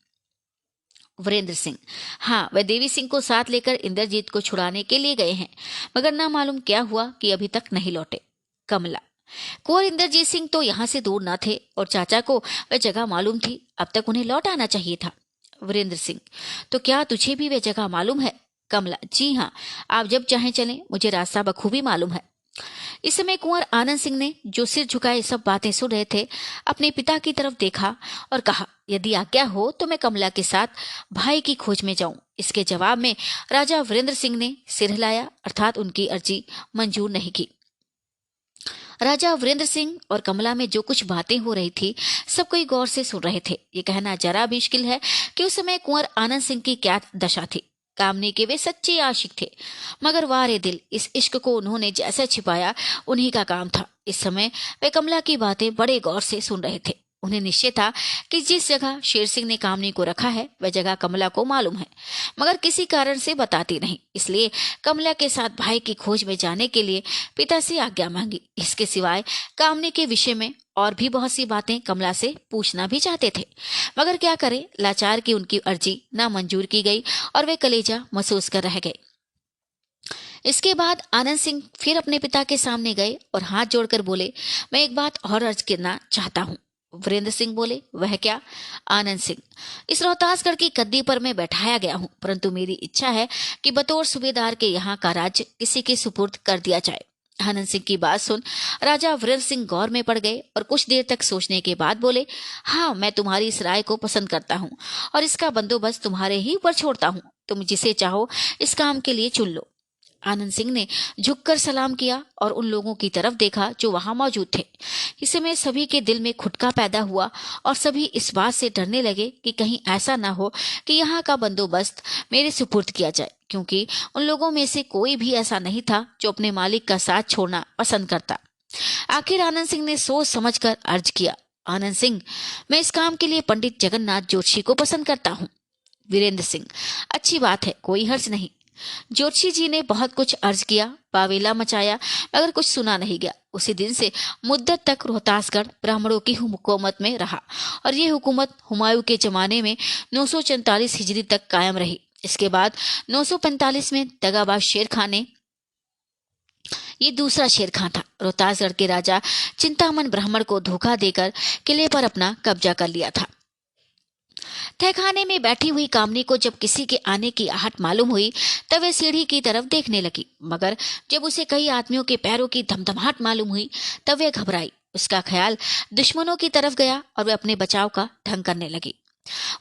Speaker 1: वीरेंद्र सिंह, हाँ, वह देवी सिंह को साथ लेकर इंद्रजीत को छुड़ाने के लिए गए हैं, मगर ना मालूम क्या हुआ कि अभी तक नहीं लौटे। कमला, कुंवर इंद्रजीत सिंह तो यहाँ से दूर न थे और चाचा को वह जगह मालूम थी, अब तक उन्हें लौट आना चाहिए था। वीरेंद्र सिंह, तो क्या तुझे भी वह जगह मालूम है? कमला, जी हाँ, आप जब चाहें चलें, मुझे रास्ता बखूबी मालूम है। इस समय कुंवर आनंद सिंह ने, जो सिर झुकाए सब बातें सुन रहे थे, अपने पिता की तरफ देखा और कहा, यदि आज्ञा हो तो मैं कमला के साथ भाई की खोज में जाऊं। इसके जवाब में राजा वीरेंद्र सिंह ने सिर हिलाया, अर्थात उनकी अर्जी मंजूर नहीं की। राजा वीरेंद्र सिंह और कमला में जो कुछ बातें हो रही थी सब कोई गौर से सुन रहे थे। ये कहना जरा भी मुश्किल है कि उस समय कुंवर आनंद सिंह की क्या दशा थी। कामनी के वे सच्चे आशिक थे, मगर वारे दिल इस इश्क को उन्होंने जैसे छिपाया उन्हीं का काम था। इस समय वे कमला की बातें बड़े गौर से सुन रहे थे। उन्हें निश्चय था कि जिस जगह शेर सिंह ने कामनी को रखा है वह जगह कमला को मालूम है, मगर किसी कारण से बताती नहीं। इसलिए कमला के साथ भाई की खोज में जाने के लिए पिता से आज्ञा मांगी। इसके सिवाय कामनी के विषय में और भी बहुत सी बातें कमला से पूछना भी चाहते थे, मगर क्या करें, लाचार की उनकी अर्जी ना मंजूर की गई और वे कलेजा महसूस कर रह गए। इसके बाद आनंद सिंह फिर अपने पिता के सामने गए और हाथ जोड़कर बोले, मैं एक बात और अर्ज करना चाहता हूँ। वीरेंद्र सिंह बोले, वह क्या? आनंद सिंह, इस रोहतासगढ़ की गद्दी पर मैं बैठाया गया हूँ, परंतु मेरी इच्छा है कि बतौर सूबेदार के यहाँ का राज्य किसी के सुपुर्द कर दिया जाए। आनंद सिंह की बात सुन राजा वीरेंद्र सिंह गौर में पड़ गए और कुछ देर तक सोचने के बाद बोले, हाँ, मैं तुम्हारी इस राय को पसंद करता हूँ और इसका बंदोबस्त तुम्हारे ही ऊपर छोड़ता हूँ। तुम जिसे चाहो इस काम के लिए चुन लो। आनंद सिंह ने झुककर सलाम किया और उन लोगों की तरफ देखा जो वहां मौजूद थे। इस समय सभी के दिल में खुटका पैदा हुआ और सभी इस बात से डरने लगे कि कहीं ऐसा ना हो कि यहाँ का बंदोबस्त मेरे सुपुर्द किया जाए, क्योंकि उन लोगों में से कोई भी ऐसा नहीं था जो अपने मालिक का साथ छोड़ना पसंद करता। आखिर आनंद सिंह ने सोच समझकर अर्ज किया, आनंद सिंह, मैं इस काम के लिए पंडित जगन्नाथ जोशी को पसंद करता हूँ। वीरेंद्र सिंह, अच्छी बात है, कोई हर्ज नहीं। जोशी जी ने बहुत कुछ अर्ज किया, पावेला मचाया, मगर कुछ सुना नहीं गया। उसी दिन से मुद्दत तक रोहतासगढ़ ब्राह्मणों की हुकूमत में रहा और ये हुकूमत हुमायूं के जमाने में 944 हिजरी तक कायम रही। इसके बाद 945 में दगाबाज शेर खान ने, ये दूसरा शेर खान था, रोहतासगढ़ के राजा चिंतामन ब्राह्मण को धोखा देकर किले पर अपना कब्जा कर लिया था। तहखाने में बैठी हुई कामनी को जब किसी के आने की आहट मालूम हुई तब वह सीढ़ी की तरफ देखने लगी, मगर जब उसे कई आदमियों के पैरों की धमधमाहट मालूम हुई तब वह घबराई। उसका ख्याल दुश्मनों की तरफ गया और वह अपने बचाव का ढंग करने लगी।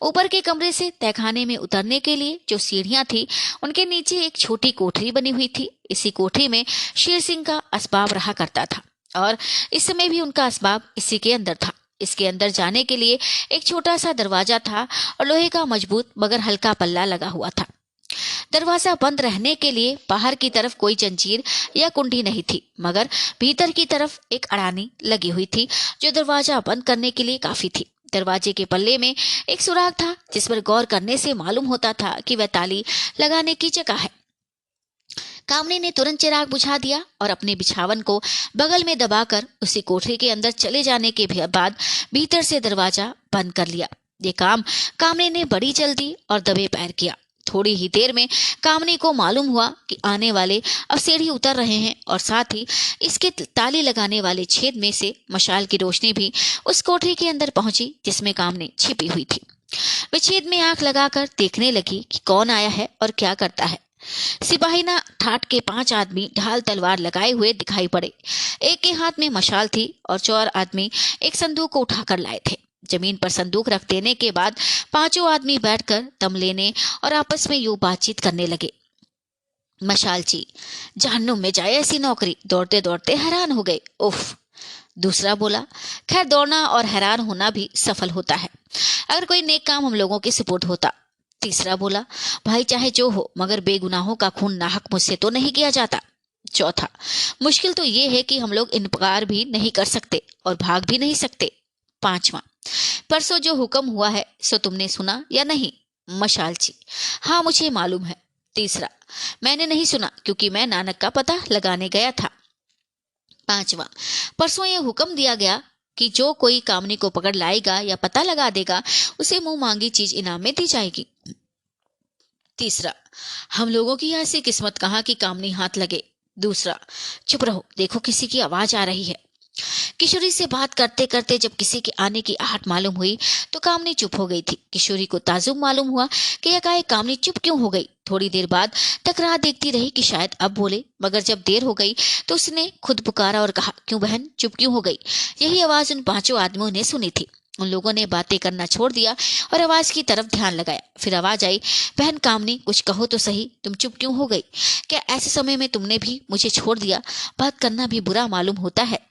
Speaker 1: ऊपर के कमरे से तहखाने में उतरने के लिए जो सीढ़ियां थी, उनके नीचे एक छोटी कोठरी बनी हुई थी। इसी कोठरी में शेर सिंह का असबाब रहा करता था और इस समय भी उनका असबाब इसी के अंदर था। इसके अंदर जाने के लिए एक छोटा सा दरवाजा था और लोहे का मजबूत मगर हल्का पल्ला लगा हुआ था। दरवाजा बंद रहने के लिए बाहर की तरफ कोई जंजीर या कुंडी नहीं थी, मगर भीतर की तरफ एक अड़ानी लगी हुई थी जो दरवाजा बंद करने के लिए काफी थी। दरवाजे के पल्ले में एक सुराग था जिस पर गौर करने से मालूम होता था कि वह ताली लगाने की जगह है। कामनी ने तुरंत चिराग बुझा दिया और अपने बिछावन को बगल में दबाकर उसी कोठरी के अंदर चले जाने के बाद भीतर से दरवाजा बंद कर लिया। ये काम कामनी ने बड़ी जल्दी और दबे पैर किया। थोड़ी ही देर में कामनी को मालूम हुआ कि आने वाले अब सीढ़ी उतर रहे हैं और साथ ही इसके ताली लगाने वाले छेद में से मशाल की रोशनी भी उस कोठरी के अंदर पहुंची जिसमें कामनी छिपी हुई थी। वे छेद में आंख लगाकर देखने लगी कि कौन आया है और क्या करता है। सिपाहीना ठाट के 5 आदमी ढाल तलवार लगाए हुए दिखाई पड़े। एक के हाथ में मशाल थी और 4 आदमी एक संदूक को उठाकर लाए थे। जमीन पर संदूक रख देने के बाद 5 आदमी बैठकर दम लेने और आपस में यूं बातचीत करने लगे। मशालची, जहन्नुम में जाए ऐसी नौकरी, दौड़ते दौड़ते हैरान हो गए। उफ। दूसरा बोला, खैर दौड़ना और हैरान होना भी सफल होता है, अगर कोई नेक काम हम लोगों के सुपुर्द होता। तीसरा बोला, भाई चाहे जो हो मगर बेगुनाहों का खून नाहक मुझसे तो नहीं किया जाता। चौथा, मुश्किल तो ये है कि हम लोग इनकार भी नहीं कर सकते और भाग भी नहीं सकते। पांचवा, परसों जो हुक्म हुआ है सो तुमने सुना या नहीं? मशालची, हाँ मुझे मालूम है। तीसरा, मैंने नहीं सुना क्योंकि मैं नानक का पता लगाने गया था। पांचवा, परसों ये हुक्म दिया गया कि जो कोई कामनी को पकड़ लाएगा या पता लगा देगा उसे मुंह मांगी चीज इनाम में दी जाएगी। तीसरा, हम लोगों की ऐसी किस्मत कहाँ कि कामनी हाथ लगे। दूसरा, चुप रहो, देखो किसी की आवाज आ रही है। किशोरी से बात करते करते जब किसी के आने की आहट मालूम हुई तो कामनी चुप हो गई थी। किशोरी को ताजुब मालूम हुआ कि एकाएक कामनी चुप क्यों हो गई। थोड़ी देर बाद तक राह देखती रही कि शायद अब बोले, मगर जब देर हो गई तो उसने खुद पुकारा और कहा, क्यों बहन चुप क्यों हो गई? यही आवाज उन 5 आदमियों ने सुनी थी। उन लोगों ने बातें करना छोड़ दिया और आवाज की तरफ ध्यान लगाया। फिर आवाज आई, बहन कामनी कुछ कहो तो सही, तुम चुप क्यों हो गई? क्या ऐसे समय में तुमने भी मुझे छोड़ दिया? बात करना भी बुरा मालूम होता है।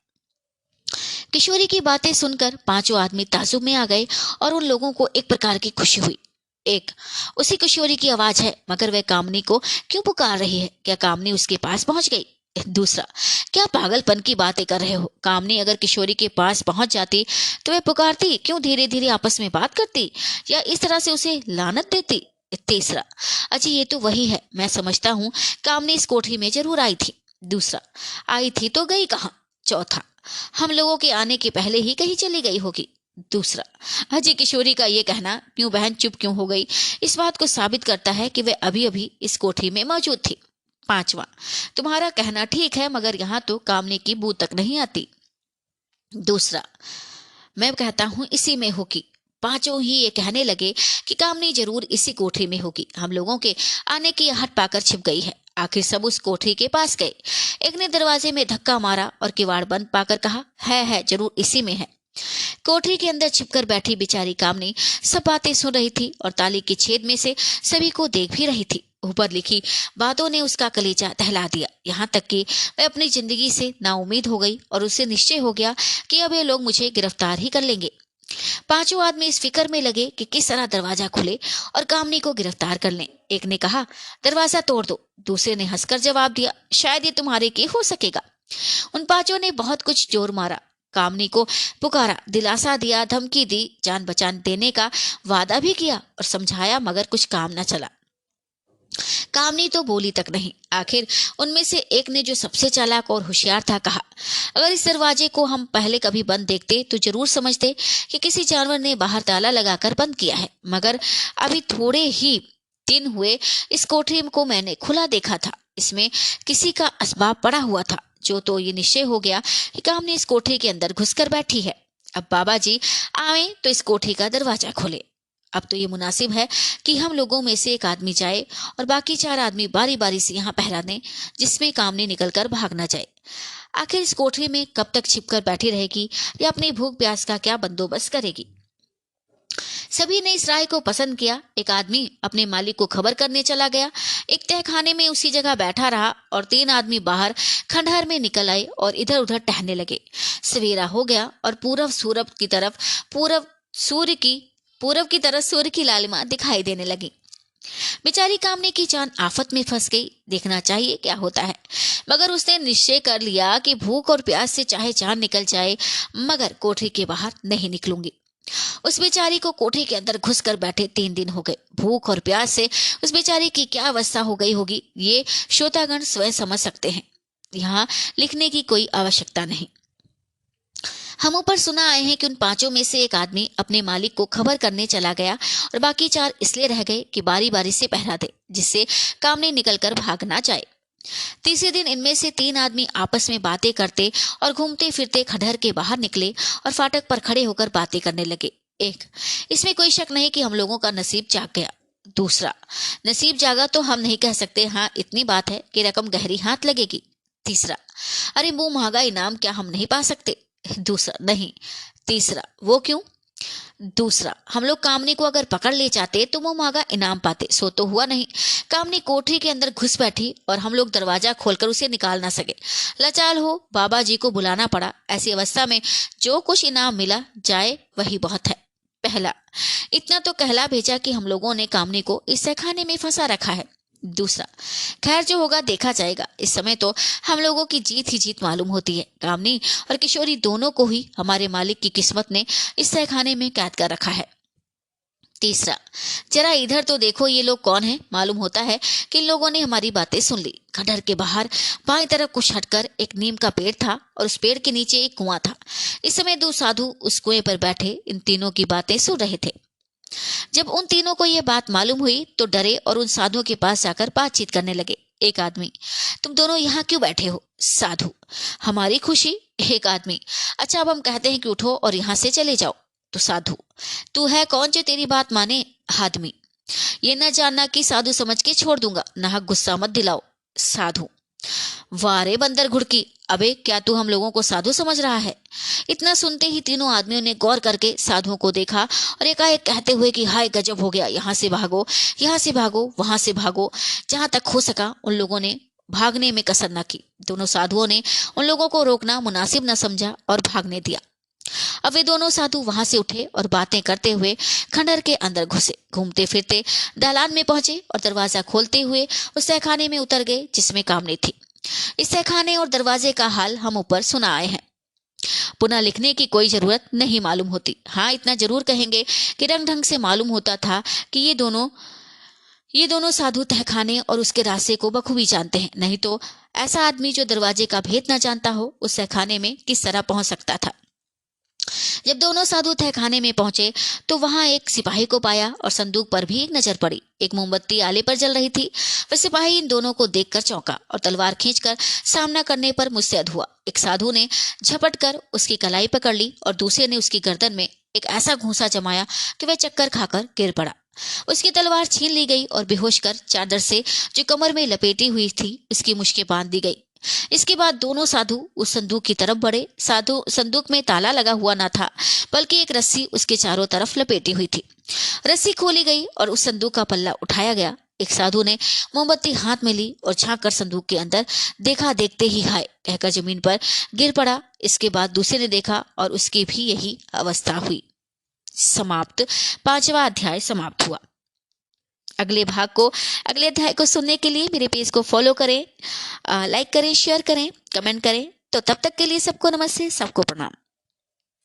Speaker 1: किशोरी की बातें सुनकर 5 आदमी ताजुब में आ गए और उन लोगों को एक प्रकार की खुशी हुई। एक, उसी किशोरी की आवाज है, मगर वह कामनी को क्यों पुकार रही है? क्या कामनी उसके पास पहुंच गई? दूसरा, क्या पागलपन की बातें कर रहे हो? कामनी अगर किशोरी के पास पहुंच जाती तो वह पुकारती क्यों? धीरे धीरे आपस में बात करती या इस तरह से उसे लानत देती? तीसरा, अजी ये तो वही है, मैं समझता हूँ कामनी इस कोठरी में जरूर आई थी। दूसरा, आई थी तो गई कहाँ? चौथा, हम लोगों के आने के पहले ही कहीं चली गई होगी। दूसरा, अजी किशोरी का ये कहना क्यों बहन चुप क्यों हो गई इस बात को साबित करता है कि वह अभी अभी इस कोठरी में मौजूद थी। पांचवा, तुम्हारा कहना ठीक है मगर यहाँ तो कामनी की बू तक नहीं आती। दूसरा, मैं कहता हूँ इसी में होगी। 5 ही ये कहने लगे कि कामनी जरूर इसी कोठरी में होगी, हम लोगों के आने की आहट पाकर छिप गई है। आखिर सब उस कोठरी के पास गए। एक ने दरवाजे में धक्का मारा और किवाड़ बंद पाकर कहा, है जरूर इसी में है। कोठरी के अंदर छिपकर बैठी बेचारी कामनी सब बातें सुन रही थी और ताली के छेद में से सभी को देख भी रही थी। ऊपर लिखी बातों ने उसका कलेजा दहला दिया, यहाँ तक कि वह अपनी जिंदगी से नाउम्मीद हो गई और उसे निश्चय हो गया कि अब ये लोग मुझे गिरफ्तार ही कर लेंगे। 5 आदमी इस फिक्र में लगे कि किस तरह दरवाजा खुले और कामनी को गिरफ्तार कर लें। एक ने कहा, दरवाजा तोड़ दो। दूसरे ने हंसकर जवाब दिया, शायद ये तुम्हारे के हो सकेगा। उन 5 ने बहुत कुछ जोर मारा, कामनी को पुकारा, दिलासा दिया, धमकी दी, जान बचान देने का वादा भी किया और समझाया, मगर कुछ काम न चला। कामनी तो बोली तक नहीं। आखिर उनमें से एक ने जो सबसे चालाक और होशियार था कहा, अगर इस दरवाजे को हम पहले कभी बंद देखते तो जरूर समझते कि किसी जानवर ने बाहर ताला लगाकर बंद किया है, मगर अभी थोड़े ही दिन हुए इस कोठरी को मैंने खुला देखा था। इसमें किसी का असबाब पड़ा हुआ था, जो तो ये निश्चय हो गया कि कामनी इस कोठरी के अंदर घुसकर बैठी है। अब बाबा जी आए तो इस कोठरी का दरवाजा खोले। अब तो ये मुनासिब है कि हम लोगों में से एक आदमी जाए और बाकी 4 आदमी बारी बारी से यहाँ पहरा दें, जिसमें कामनी निकलकर भाग न जाए। आखिर इस कोठरी में कब तक छिपकर बैठी रहेगी या अपनी भूख प्यास का क्या बंदोबस्त करेगी? सभी ने इस राय को पसंद किया। एक आदमी अपने मालिक को खबर करने चला गया। एक तहखाने में उसी जगह बैठा रहा और 3 आदमी बाहर खंडहर में निकल आए और इधर उधर टहलने लगे। सवेरा हो गया और पूरब की तरफ सूर्य की लालिमा दिखाई देने लगी। बेचारी कामने की जान आफत में फंस गई। देखना चाहिए क्या होता है, मगर उसने निश्चय कर लिया कि भूख और प्यास से चाहे जान निकल जाए, मगर कोठरी के बाहर नहीं निकलूंगी। उस बेचारी को कोठरी के अंदर घुसकर बैठे 3 दिन हो गए। भूख और प्यास से उस बेचारी की क्या अवस्था हो गई होगी, ये श्रोतागण स्वयं समझ सकते हैं। यहाँ लिखने की कोई आवश्यकता नहीं। हम ऊपर सुना आए हैं कि उन 5 में से एक आदमी अपने मालिक को खबर करने चला गया और बाकी 4 इसलिए रह गए कि बारी बारी से पहरा दे, जिससे कामने निकलकर भाग ना जाए। तीसरे दिन इनमें से 3 आदमी आपस में बातें करते और घूमते फिरते खंडहर के बाहर निकले और फाटक पर खड़े होकर बातें करने लगे। एक, इसमें कोई शक नहीं कि हम लोगों का नसीब जाग गया। दूसरा, नसीब जागा तो हम नहीं कह सकते, हाँ इतनी बात है कि रकम गहरी हाथ लगेगी। तीसरा, अरे मुंह महंगा इनाम क्या हम नहीं पा सकते? दूसरा, नहीं। तीसरा, वो क्यों? दूसरा, हम लोग कामनी को अगर पकड़ ले जाते तो वो महंगा इनाम पाते, सो तो हुआ नहीं। कामनी कोठरी के अंदर घुस बैठी और हम लोग दरवाजा खोलकर उसे निकाल ना सके। लाचार हो बाबा जी को बुलाना पड़ा। ऐसी अवस्था में जो कुछ इनाम मिला जाए वही बहुत है। पहला, इतना तो कहला भेजा कि हम लोगों ने कामनी को इस तहखाने में फंसा रखा है। दूसरा, खैर जो होगा देखा जाएगा। इस समय तो हम लोगों की जीत ही जीत मालूम होती है। कामनी और किशोरी दोनों को ही हमारे मालिक की किस्मत ने इस तहखाने में कैद कर रखा है। तीसरा, जरा इधर तो देखो ये लोग कौन है। मालूम होता है कि इन लोगों ने हमारी बातें सुन ली। खंडहर के बाहर बाईं तरफ कुछ हटकर एक नीम का पेड़ था और उस पेड़ के नीचे एक कुआं था। इस समय 2 साधु उस कुएं पर बैठे इन तीनों की बातें सुन रहे थे। जब उन तीनों को यह बात मालूम हुई तो डरे और उन साधुओं के पास जाकर बातचीत करने लगे। एक आदमी, तुम दोनों यहाँ क्यों बैठे हो? साधु, हमारी खुशी। एक आदमी, अच्छा अब हम कहते हैं कि उठो और यहाँ से चले जाओ। तो साधु, तू है कौन जो तेरी बात माने? आदमी, ये न जानना कि साधु समझ के छोड़ दूंगा, नाहक गुस्सा मत दिलाओ। साधु, वारे बंदर घुड़की, अबे क्या तू हम लोगों को साधु समझ रहा है? इतना सुनते ही तीनों आदमियों ने गौर करके साधुओं को देखा और एकाएक कहते हुए कि हाय गजब हो गया, यहाँ से भागो, यहाँ से भागो, वहां से भागो। जहां तक हो सका उन लोगों ने भागने में कसर न की। दोनों साधुओं ने उन लोगों को रोकना मुनासिब न समझा और भागने दिया। अब वे दोनों साधु वहां से उठे और बातें करते हुए खंडहर के अंदर घुसे। घूमते फिरते दालान में पहुंचे और दरवाजा खोलते हुए उस तहखाने में उतर गए जिसमें कामनी थी। इस तहखाने और दरवाजे का हाल हम ऊपर सुना आए हैं। पुनः लिखने की कोई जरूरत नहीं मालूम होती। हाँ इतना जरूर कहेंगे कि रंग ढंग से मालूम होता था कि ये दोनों साधु तहखाने और उसके रास्ते को बखूबी जानते हैं। नहीं तो ऐसा आदमी जो दरवाजे का भेद न जानता हो उस तहखाने में किस तरह पहुंच सकता था। जब दोनों साधु तहखाने में पहुंचे तो वहां एक सिपाही को पाया और संदूक पर भी एक नजर पड़ी। एक मोमबत्ती आले पर जल रही थी। वह सिपाही इन दोनों को देखकर चौंका और तलवार खींचकर सामना करने पर मुस्तैद हुआ। एक साधु ने झपट कर उसकी कलाई पकड़ ली और दूसरे ने उसकी गर्दन में एक ऐसा घूंसा जमाया कि वह चक्कर खाकर गिर पड़ा। उसकी तलवार छीन ली गई और बेहोश कर चादर से जो कमर में लपेटी हुई थी उसकी मुश्कें बांध दी गई। इसके बाद दोनों साधु उस संदूक की तरफ बढ़े। संदूक में ताला लगा हुआ न था, बल्कि एक रस्सी उसके चारों तरफ लपेटी हुई थी। रस्सी खोली गई और उस संदूक का पल्ला उठाया गया। एक साधु ने मोमबत्ती हाथ में ली और झांक कर संदूक के अंदर देखा। देखते ही हाय कहकर जमीन पर गिर पड़ा। इसके बाद दूसरे ने देखा और उसकी भी यही अवस्था हुई। समाप्त। 5वां अध्याय समाप्त हुआ। अगले अध्याय को सुनने के लिए मेरे पेज को फॉलो करें, लाइक करें, शेयर करें, कमेंट करें। तो तब तक के लिए सबको नमस्ते, सबको प्रणाम।